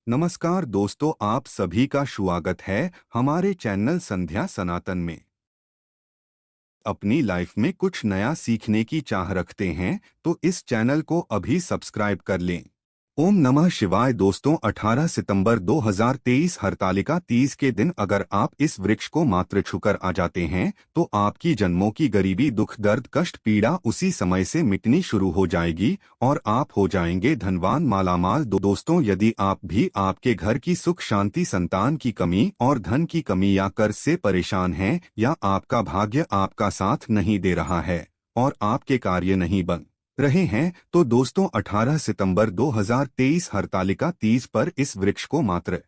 नमस्कार दोस्तों, आप सभी का स्वागत है हमारे चैनल संध्या सनातन में। अपनी लाइफ में कुछ नया सीखने की चाह रखते हैं तो इस चैनल को अभी सब्सक्राइब कर लें। ओम नमः शिवाय। दोस्तों, 18 सितंबर 2023 हरतालिका तीज के दिन अगर आप इस वृक्ष को मात्र छूकर आ जाते हैं तो आपकी जन्मों की गरीबी, दुख, दर्द, कष्ट, पीड़ा उसी समय से मिटनी शुरू हो जाएगी और आप हो जाएंगे धनवान, मालामाल। दोस्तों, यदि आप भी आपके घर की सुख शांति, संतान की कमी और धन की कमी या कर्ज से परेशान हैं, या आपका भाग्य आपका साथ नहीं दे रहा है और आपके कार्य नहीं बन रहे हैं, तो दोस्तों 18 सितंबर 2023 हरतालिका तीज पर इस वृक्ष को मात्र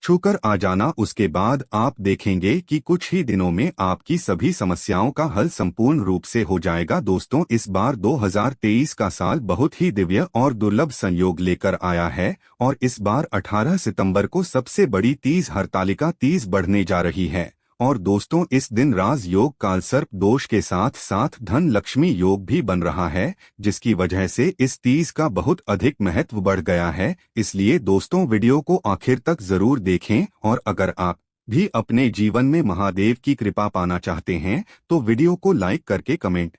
छूकर आ जाना। उसके बाद आप देखेंगे कि कुछ ही दिनों में आपकी सभी समस्याओं का हल संपूर्ण रूप से हो जाएगा। दोस्तों, इस बार 2023 का साल बहुत ही दिव्य और दुर्लभ संयोग लेकर आया है और इस बार 18 सितंबर को सबसे बड़ी तीज हरतालिका तीज बढ़ने जा रही है। और दोस्तों, इस दिन राज योग, कालसर्प दोष के साथ साथ धन लक्ष्मी योग भी बन रहा है, जिसकी वजह से इस तीज का बहुत अधिक महत्व बढ़ गया है। इसलिए दोस्तों, वीडियो को आखिर तक जरूर देखें और अगर आप भी अपने जीवन में महादेव की कृपा पाना चाहते हैं तो वीडियो को लाइक करके कमेंट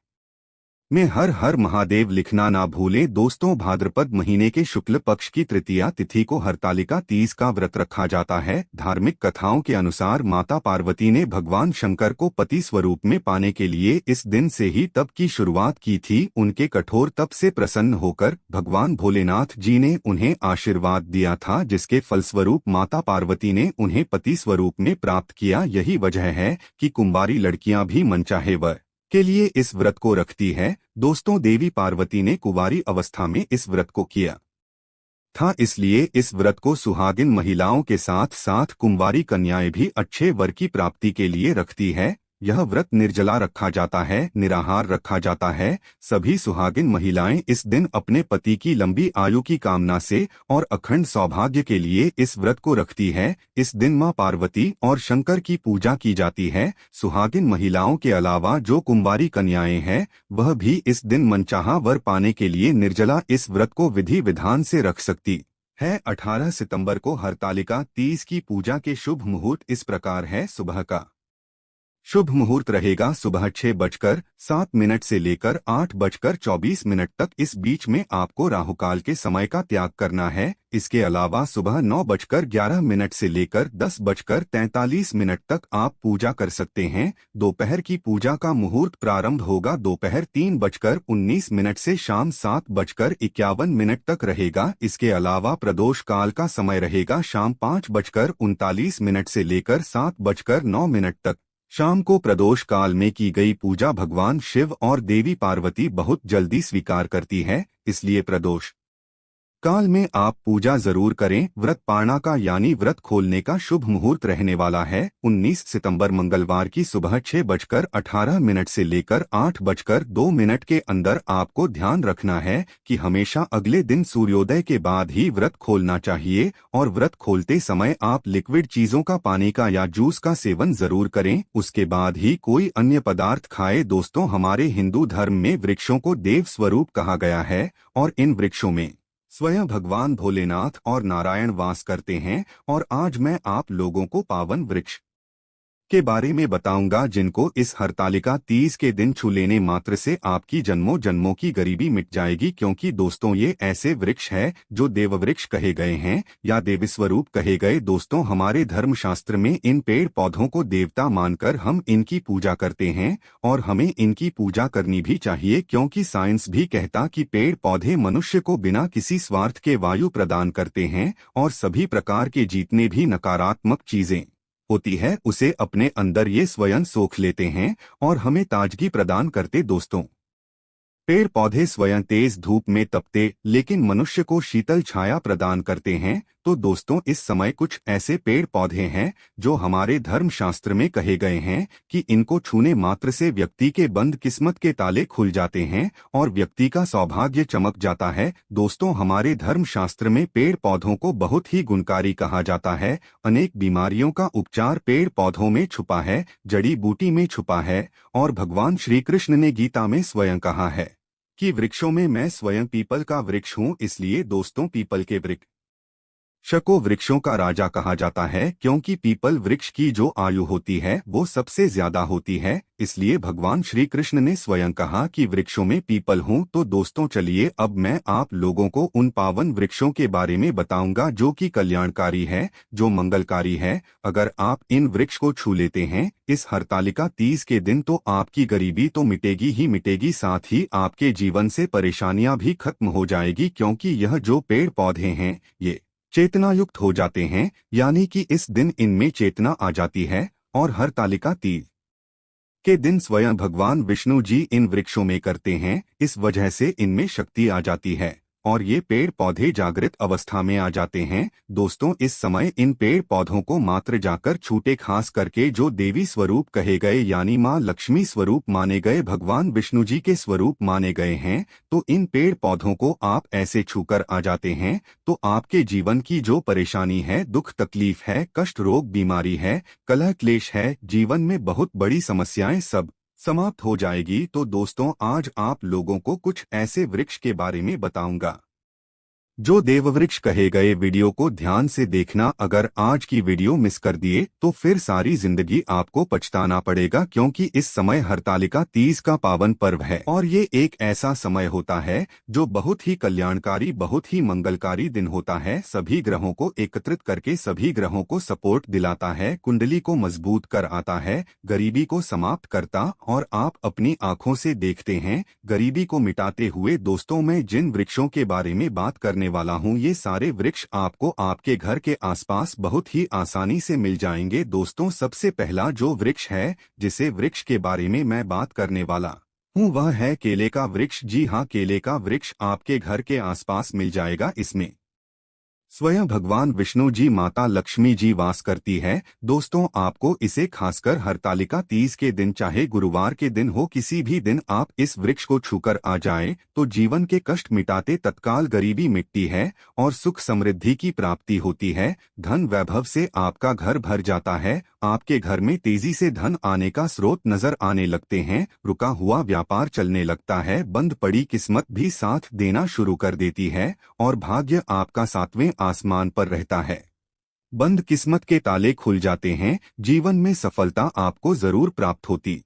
में हर हर महादेव लिखना ना भूलें। दोस्तों, भाद्रपद महीने के शुक्ल पक्ष की तृतीया तिथि को हरतालिका तीज का व्रत रखा जाता है। धार्मिक कथाओं के अनुसार माता पार्वती ने भगवान शंकर को पति स्वरूप में पाने के लिए इस दिन से ही तप की शुरुआत की थी। उनके कठोर तप से प्रसन्न होकर भगवान भोलेनाथ जी ने उन्हें आशीर्वाद दिया था, जिसके फलस्वरूप माता पार्वती ने उन्हें पति स्वरूप में प्राप्त किया। यही वजह है कि कुंवारी लड़कियां भी मनचाहे वर के लिए इस व्रत को रखती है। दोस्तों, देवी पार्वती ने कुंवारी अवस्था में इस व्रत को किया था, इसलिए इस व्रत को सुहागिन महिलाओं के साथ साथ कुंवारी कन्याएं भी अच्छे वर की प्राप्ति के लिए रखती है। यह व्रत निर्जला रखा जाता है, निराहार रखा जाता है। सभी सुहागिन महिलाएं इस दिन अपने पति की लंबी आयु की कामना से और अखंड सौभाग्य के लिए इस व्रत को रखती है। इस दिन मां पार्वती और शंकर की पूजा की जाती है। सुहागिन महिलाओं के अलावा जो कुंवारी कन्याएं हैं वह भी इस दिन मनचाहा वर पाने के लिए निर्जला इस व्रत को विधि विधान से रख सकती है। 18 सितंबर को हरतालिका तीज की पूजा के शुभ मुहूर्त इस प्रकार है। सुबह का शुभ मुहूर्त रहेगा सुबह 6:07 से लेकर 8:24 तक। इस बीच में आपको राहुकाल के समय का त्याग करना है। इसके अलावा सुबह 9:11 से लेकर 10:43 तक आप पूजा कर सकते हैं। दोपहर की पूजा का मुहूर्त प्रारंभ होगा दोपहर 3:19 से शाम 7:51 तक रहेगा। इसके अलावा प्रदोष काल का समय रहेगा शाम 5:39 से लेकर 7:09 तक। शाम को प्रदोष काल में की गई पूजा भगवान शिव और देवी पार्वती बहुत जल्दी स्वीकार करती है, इसलिए प्रदोष काल में आप पूजा जरूर करें। व्रत पारणा का यानी व्रत खोलने का शुभ मुहूर्त रहने वाला है 19 सितंबर मंगलवार की सुबह 6:18 से लेकर 8:02 के अंदर। आपको ध्यान रखना है कि हमेशा अगले दिन सूर्योदय के बाद ही व्रत खोलना चाहिए और व्रत खोलते समय आप लिक्विड चीजों का, पानी का या जूस का सेवन जरूर करें, उसके बाद ही कोई अन्य पदार्थ खाएं। दोस्तों, हमारे हिंदू धर्म में वृक्षों को देव स्वरूप कहा गया है और इन वृक्षों में स्वयं भगवान भोलेनाथ और नारायण वास करते हैं। और आज मैं आप लोगों को पावन वृक्ष के बारे में बताऊंगा जिनको इस हरतालिका तीज के दिन छू लेने मात्र से आपकी जन्मों जन्मों की गरीबी मिट जाएगी। क्योंकि दोस्तों, ये ऐसे वृक्ष है जो देव वृक्ष कहे गए हैं या देवी स्वरूप कहे गए। दोस्तों, हमारे धर्मशास्त्र में इन पेड़ पौधों को देवता मानकर हम इनकी पूजा करते हैं और हमें इनकी पूजा करनी भी चाहिए, क्योंकि साइंस भी कहता कि पेड़ पौधे मनुष्य को बिना किसी स्वार्थ के वायु प्रदान करते हैं और सभी प्रकार के जितने भी नकारात्मक चीजें होती है उसे अपने अंदर ये स्वयं सोख लेते हैं और हमें ताजगी प्रदान करते। दोस्तों, पेड़ पौधे स्वयं तेज धूप में तपते लेकिन मनुष्य को शीतल छाया प्रदान करते हैं। तो दोस्तों, इस समय कुछ ऐसे पेड़ पौधे हैं जो हमारे धर्मशास्त्र में कहे गए हैं कि इनको छूने मात्र से व्यक्ति के बंद किस्मत के ताले खुल जाते हैं और व्यक्ति का सौभाग्य चमक जाता है। दोस्तों, हमारे धर्मशास्त्र में पेड़ पौधों को बहुत ही गुणकारी कहा जाता है। अनेक बीमारियों का उपचार पेड़ पौधों में छुपा है, जड़ी बूटी में छुपा है और भगवान श्री कृष्ण ने गीता में स्वयं कहा है कि वृक्षों में मैं स्वयं पीपल का वृक्ष हूँ। इसलिए दोस्तों, पीपल के वृक्ष को वृक्षों का राजा कहा जाता है क्योंकि पीपल वृक्ष की जो आयु होती है वो सबसे ज्यादा होती है। इसलिए भगवान श्री कृष्ण ने स्वयं कहा कि वृक्षों में पीपल हूँ। तो दोस्तों चलिए अब मैं आप लोगों को उन पावन वृक्षों के बारे में बताऊंगा जो कि कल्याणकारी है, जो मंगलकारी है। अगर आप इन वृक्ष को छू लेते हैं इस हरतालिका तीज के दिन तो आपकी गरीबी तो मिटेगी ही मिटेगी, साथ ही आपके जीवन से परेशानियां भी खत्म हो जाएगी, क्योंकि यह जो पेड़ पौधे हैं ये चेतनायुक्त हो जाते हैं, यानी कि इस दिन इनमें चेतना आ जाती है। और हरतालिका तीज के दिन स्वयं भगवान विष्णु जी इन वृक्षों में करते हैं, इस वजह से इनमें शक्ति आ जाती है और ये पेड़ पौधे जागृत अवस्था में आ जाते हैं। दोस्तों इस समय इन पेड़ पौधों को मात्र जाकर छूटे, खास करके जो देवी स्वरूप कहे गए यानी माँ लक्ष्मी स्वरूप माने गए, भगवान विष्णु जी के स्वरूप माने गए हैं, तो इन पेड़ पौधों को आप ऐसे छूकर आ जाते हैं तो आपके जीवन की जो परेशानी है, दुख तकलीफ है, कष्ट रोग बीमारी है, कलह क्लेश है, जीवन में बहुत बड़ी समस्याएं सब समाप्त हो जाएगी। तो दोस्तों आज आप लोगों को कुछ ऐसे वृक्ष के बारे में बताऊंगा जो देववृक्ष कहे गए। वीडियो को ध्यान से देखना, अगर आज की वीडियो मिस कर दिए तो फिर सारी जिंदगी आपको पछताना पड़ेगा, क्योंकि इस समय हरतालिका तीज का पावन पर्व है और ये एक ऐसा समय होता है जो बहुत ही कल्याणकारी, बहुत ही मंगलकारी दिन होता है। सभी ग्रहों को एकत्रित करके सभी ग्रहों को सपोर्ट दिलाता है, कुंडली को मजबूत कर आता है, गरीबी को समाप्त करता और आप अपनी आंखों से देखते हैं गरीबी को मिटाते हुए। दोस्तों मैं जिन वृक्षों के बारे में बात करने वाला हूँ ये सारे वृक्ष आपको आपके घर के आसपास बहुत ही आसानी से मिल जाएंगे। दोस्तों सबसे पहला जो वृक्ष है जिसे वृक्ष के बारे में मैं बात करने वाला हूँ वह है केले का वृक्ष। जी हाँ, केले का वृक्ष आपके घर के आसपास मिल जाएगा। इसमें स्वयं भगवान विष्णु जी माता लक्ष्मी जी वास करती है। दोस्तों आपको इसे खासकर हरतालिका तीज के दिन, चाहे गुरुवार के दिन हो, किसी भी दिन आप इस वृक्ष को छूकर आ जाएं तो जीवन के कष्ट मिटाते तत्काल गरीबी मिटती है और सुख समृद्धि की प्राप्ति होती है। धन वैभव से आपका घर भर जाता है, आपके घर में तेजी से धन आने का स्रोत नजर आने लगते हैं, रुका हुआ व्यापार चलने लगता है, बंद पड़ी किस्मत भी साथ देना शुरू कर देती है और भाग्य आपका सातवें आसमान पर रहता है। बंद किस्मत के ताले खुल जाते हैं, जीवन में सफलता आपको जरूर प्राप्त होती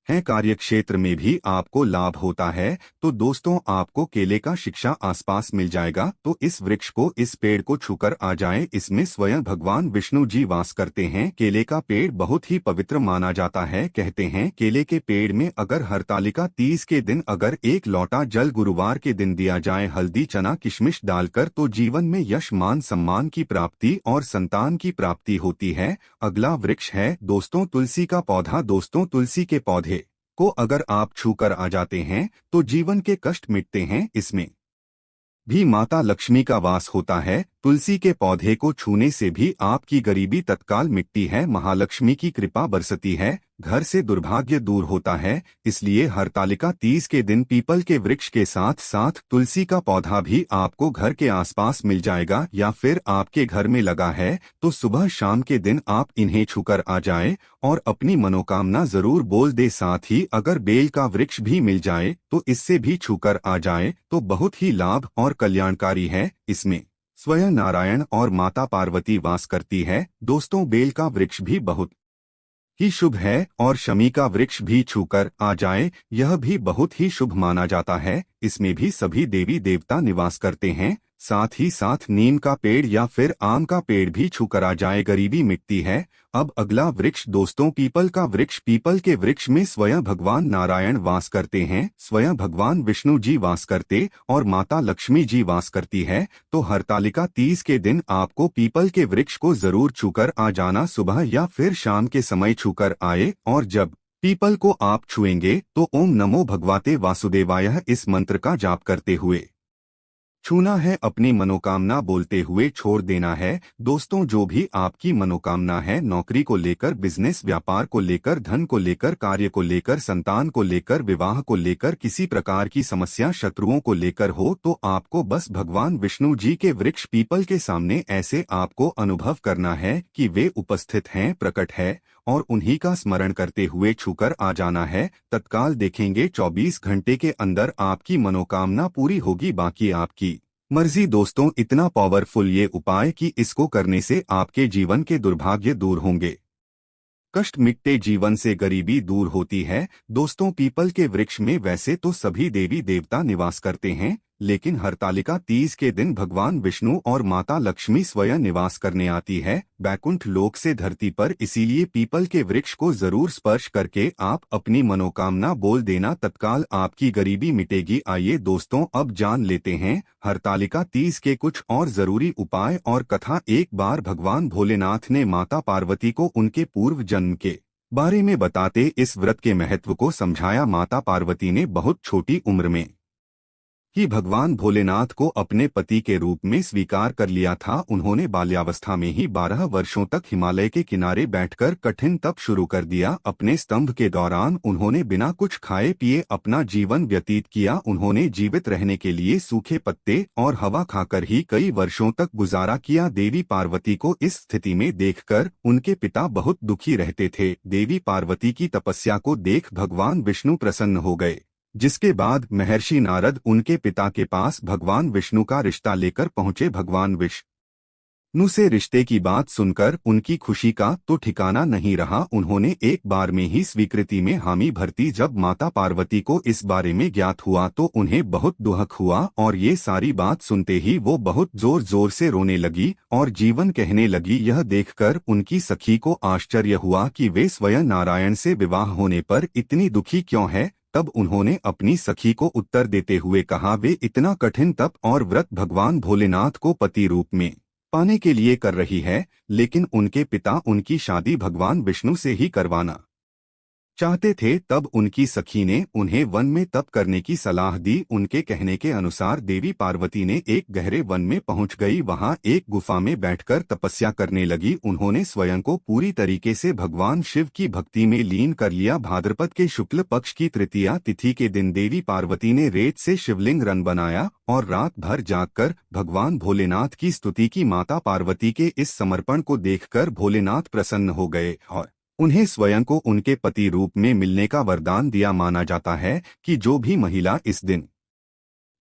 है, कार्यक्षेत्र में भी आपको लाभ होता है। तो दोस्तों आपको केले का शिक्षा आसपास मिल जाएगा तो इस वृक्ष को, इस पेड़ को छूकर आ जाएं। इसमें स्वयं भगवान विष्णु जी वास करते हैं। केले का पेड़ बहुत ही पवित्र माना जाता है। कहते हैं केले के पेड़ में अगर हरतालिका तीज के दिन अगर एक लोटा जल गुरुवार के दिन दिया जाए हल्दी चना किशमिश डालकर, तो जीवन में यश मान सम्मान की प्राप्ति और संतान की प्राप्ति होती है। अगला वृक्ष है दोस्तों तुलसी का पौधा। दोस्तों तुलसी के पौधे को अगर आप छूकर आ जाते हैं तो जीवन के कष्ट मिटते हैं। इसमें भी माता लक्ष्मी का वास होता है। तुलसी के पौधे को छूने से भी आपकी गरीबी तत्काल मिटती है, महालक्ष्मी की कृपा बरसती है, घर से दुर्भाग्य दूर होता है। इसलिए हरतालिका तीज के दिन पीपल के वृक्ष के साथ साथ तुलसी का पौधा भी आपको घर के आसपास मिल जाएगा, या फिर आपके घर में लगा है तो सुबह शाम के दिन आप इन्हें छूकर आ जाएं और अपनी मनोकामना जरूर बोल दे। साथ ही अगर बेल का वृक्ष भी मिल जाए तो इससे भी छूकर आ जाए तो बहुत ही लाभ और कल्याणकारी है। इसमें स्वयं नारायण और माता पार्वती वास करती है। दोस्तों बेल का वृक्ष भी बहुत ही शुभ है और शमी का वृक्ष भी छूकर आ जाए यह भी बहुत ही शुभ माना जाता है। इसमें भी सभी देवी देवता निवास करते हैं। साथ ही साथ नीम का पेड़ या फिर आम का पेड़ भी छूकर आ जाए, गरीबी मिटती है। अब अगला वृक्ष दोस्तों पीपल का वृक्ष। पीपल के वृक्ष में स्वयं भगवान नारायण वास करते हैं, स्वयं भगवान विष्णु जी वास करते और माता लक्ष्मी जी वास करती है। तो हरतालिका तीज के दिन आपको पीपल के वृक्ष को जरूर छूकर आ जाना, सुबह या फिर शाम के समय छूकर आए और जब पीपल को आप छुएंगे तो ओम नमो भगवते वासुदेवाय इस मंत्र का जाप करते हुए छूना है, अपनी मनोकामना बोलते हुए छोड़ देना है। दोस्तों जो भी आपकी मनोकामना है, नौकरी को लेकर, बिजनेस व्यापार को लेकर, धन को लेकर, कार्य को लेकर, संतान को लेकर, विवाह को लेकर, किसी प्रकार की समस्या शत्रुओं को लेकर हो, तो आपको बस भगवान विष्णु जी के वृक्ष पीपल के सामने ऐसे आपको अनुभव करना है कि वे उपस्थित हैं, प्रकट है और उन्हीं का स्मरण करते हुए छूकर आ जाना है। तत्काल देखेंगे 24 घंटे के अंदर आपकी मनोकामना पूरी होगी। बाकी आपकी मर्जी दोस्तों, इतना पावरफुल ये उपाय कि इसको करने से आपके जीवन के दुर्भाग्य दूर होंगे, कष्ट मिटते, जीवन से गरीबी दूर होती है। दोस्तों, पीपल के वृक्ष में वैसे तो सभी देवी देवता निवास करते हैं, लेकिन हरतालिका तीज के दिन भगवान विष्णु और माता लक्ष्मी स्वयं निवास करने आती है बैकुंठ लोक से धरती पर। इसीलिए पीपल के वृक्ष को जरूर स्पर्श करके आप अपनी मनोकामना बोल देना, तत्काल आपकी गरीबी मिटेगी। आइए दोस्तों, अब जान लेते हैं हरतालिका तीज के कुछ और जरूरी उपाय और कथा। एक बार भगवान भोलेनाथ ने माता पार्वती को उनके पूर्व जन्म के बारे में बताते इस व्रत के महत्व को समझाया। माता पार्वती ने बहुत छोटी उम्र में कि भगवान भोलेनाथ को अपने पति के रूप में स्वीकार कर लिया था। उन्होंने बाल्यावस्था में ही 12 वर्षों तक हिमालय के किनारे बैठकर कठिन तप शुरू कर दिया। अपने स्तंभ के दौरान उन्होंने बिना कुछ खाए पिए अपना जीवन व्यतीत किया। उन्होंने जीवित रहने के लिए सूखे पत्ते और हवा खाकर ही कई वर्षों तक गुजारा किया। देवी पार्वती को इस स्थिति में देखकर उनके पिता बहुत दुखी रहते थे। देवी पार्वती की तपस्या को देख भगवान विष्णु प्रसन्न हो गए, जिसके बाद महर्षि नारद उनके पिता के पास भगवान विष्णु का रिश्ता लेकर पहुंचे। भगवान विष्णु से रिश्ते की बात सुनकर उनकी खुशी का तो ठिकाना नहीं रहा। उन्होंने एक बार में ही स्वीकृति में हामी भरती। जब माता पार्वती को इस बारे में ज्ञात हुआ तो उन्हें बहुत दुख हुआ और ये सारी बात सुनते ही वो बहुत जोर जोर से रोने लगी और जीवन कहने लगी। यह देखकर उनकी सखी को आश्चर्य हुआ कि वे स्वयं नारायण से विवाह होने पर इतनी दुखी क्यों है। तब उन्होंने अपनी सखी को उत्तर देते हुए कहा, वे इतना कठिन तप और व्रत भगवान भोलेनाथ को पति रूप में पाने के लिए कर रही है, लेकिन उनके पिता उनकी शादी भगवान विष्णु से ही करवाना चाहते थे। तब उनकी सखी ने उन्हें वन में तप करने की सलाह दी। उनके कहने के अनुसार देवी पार्वती ने एक गहरे वन में पहुंच गई। वहां एक गुफा में बैठकर तपस्या करने लगी। उन्होंने स्वयं को पूरी तरीके से भगवान शिव की भक्ति में लीन कर लिया। भाद्रपद के शुक्ल पक्ष की तृतीया तिथि के दिन देवी पार्वती ने रेत से शिवलिंग रन बनाया और रात भर जागकर भगवान भोलेनाथ की स्तुति की। माता पार्वती के इस समर्पण को देखकर भोलेनाथ प्रसन्न हो गए और उन्हें स्वयं को उनके पति रूप में मिलने का वरदान दिया। माना जाता है कि जो भी महिला इस दिन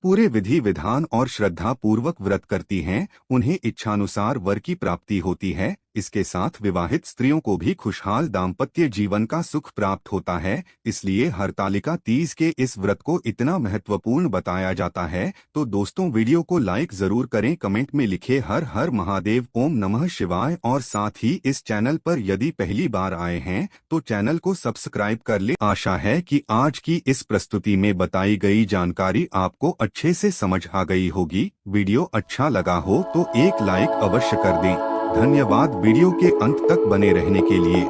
पूरे विधि विधान और श्रद्धा पूर्वक व्रत करती हैं, उन्हें इच्छानुसार वर की प्राप्ति होती है। इसके साथ विवाहित स्त्रियों को भी खुशहाल दाम्पत्य जीवन का सुख प्राप्त होता है। इसलिए हरतालिका तीज के इस व्रत को इतना महत्वपूर्ण बताया जाता है। तो दोस्तों, वीडियो को लाइक जरूर करें, कमेंट में लिखे हर हर महादेव, ओम नमः शिवाय और साथ ही इस चैनल पर यदि पहली बार आए हैं तो चैनल को सब्सक्राइब कर ले। आशा है कि आज की इस प्रस्तुति में बताई गई जानकारी आपको अच्छे से समझ आ गई होगी। वीडियो अच्छा लगा हो तो एक लाइक अवश्य कर दें। धन्यवाद वीडियो के अंत तक बने रहने के लिए।